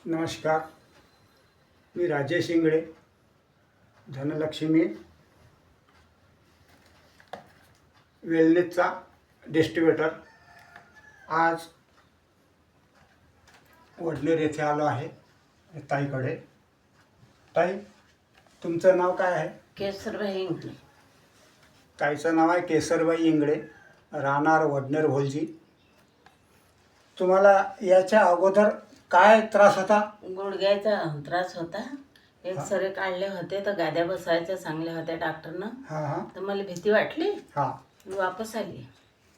नमस्कार. मी राजेश इंगळे, धनलक्ष्मी वेलनेसचा डिस्ट्रीब्युटर. आज वडनेर येथे आलो आहे ताईकडे. ताई, तुमचं नाव काय आहे? केसरबाई इंगळे. ताईचं नाव आहे केसरबाई इंगळे, राहणार वडनेर भोलजी. तुम्हाला याच्या अगोदर काय त्रास होता? गुडघ्याचा त्रास होता. एक्सरे काढले होते तर गाद्या बसायच्या चांगल्या होत्या डॉक्टरनं. हां हां तर मला भीती वाटली, हां. मी वापस आली.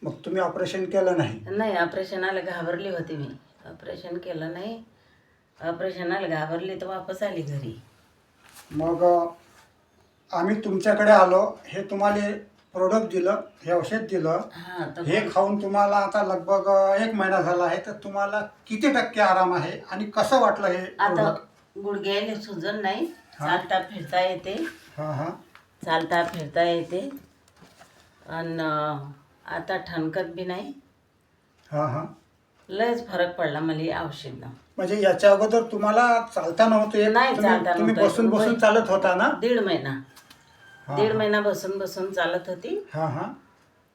मग तुम्ही ऑपरेशन केलं नाही? नाही, ऑपरेशनाला घाबरली होती मी. ऑपरेशन केलं नाही. ऑपरेशनाला घाबरली तर वापस आली घरी. मग आम्ही तुमच्याकडे आलो, हे तुम्हाला प्रोडक्ट दिलं, हे औषध दिलं. हां, तर हे खाऊन तुम्हाला आता लगभग 1 महिना झाला आहे. तर तुम्हाला किती टक्के आराम आहे आणि कसं वाटलं हे आता प्रोडक्ट? गुडघ्याला सुजन नाही, हां. चालता फिरता येते. हां हां चालता फिरता येते आणि आता ठणकत बी नाही. हां हां. लयच फरक पडला मला या औषधनं. म्हणजे याच्या अगोदर तुम्हाला चालता नव्हतं येत? नाही, चालता तुम्ही नव्हतं. बसून बसून चालत होता ना? दीड महिना हां, दीड हां. महिना बसून बसून चालत होती. हां हां.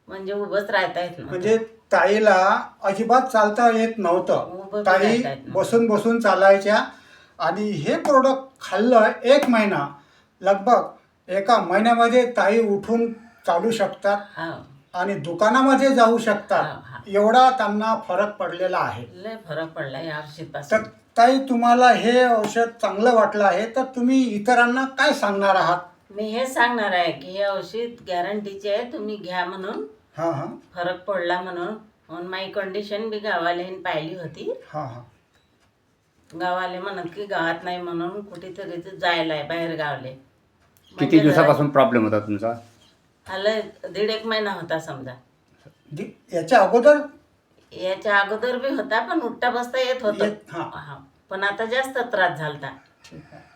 म्हणजे उभंच राहता येत नव्हतं. म्हणजे ताईला अजिबात चालता येत उभं नव्हतं. बी ताई राहता येत नव्हतं. बसून बसून चालायच्या. आणि हे प्रोडक्ट खाल्लं 1 महिना, लगभग एका महिन्यामध्ये ताई उठून चालू शकतात हा, आणि दुकानामध्ये जाऊ हा, शकतात. हा. एवढा त्यांना फरक पडलेला आहे. लय फरक पडला या तर औषधपासून. ताई, तुम्हाला हे औषध चांगलं वाटलं आहे तर तुम्ही इतरांना काय सांगणार आहात? मी हे सांगणार आहे की हे औषध गॅरंटीचे आहे, तुम्ही घ्या म्हणून. हां हां फरक पडला म्हणून माझी कंडिशन बी गावाला पाहिली होती. हां हां गावाले म्हणत की गावात नाही म्हणून कुठेतरी ते जायला आहे बाहेर गावले. किती दिवसापासून प्रॉब्लेम होता तुमचा? आलं 1.5 महिना होता समजा. याच्या अगोदर याच्या अगोदर बी होता पण उठता बसता येत होतं. हां. हा, पण आता जास्त त्रास झालता. ठीक आहे.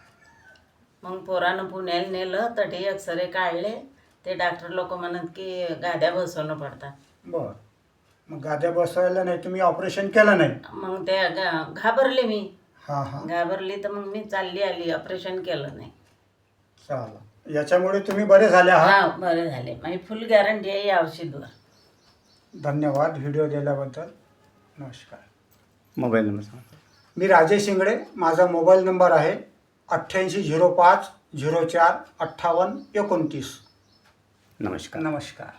मग पोरानं पुण्याला नेलं तर ते एक्सरे काढले. ते डॉक्टर लोक म्हणत की गाद्या बसवणं पडतात. बरं. मग गाद्या बसवायला नाही, तुम्ही ऑपरेशन केलं नाही? मग ते घाबरले मी. हां हां. घाबरली तर मग मी चालली आली, ऑपरेशन केलं नाही. चालेल. याच्यामुळे तुम्ही बरे झाले आहात? हा, बरे झाले. माझी फुल गॅरंटी आहे या औषधवर. धन्यवाद व्हिडिओ दिल्याबद्दल. नमस्कार. मोबाईल नंबर सांगा. मी राजेश इंगळे. माझा मोबाईल नंबर आहे 8805 04 58 29. नमस्कार. नमस्कार.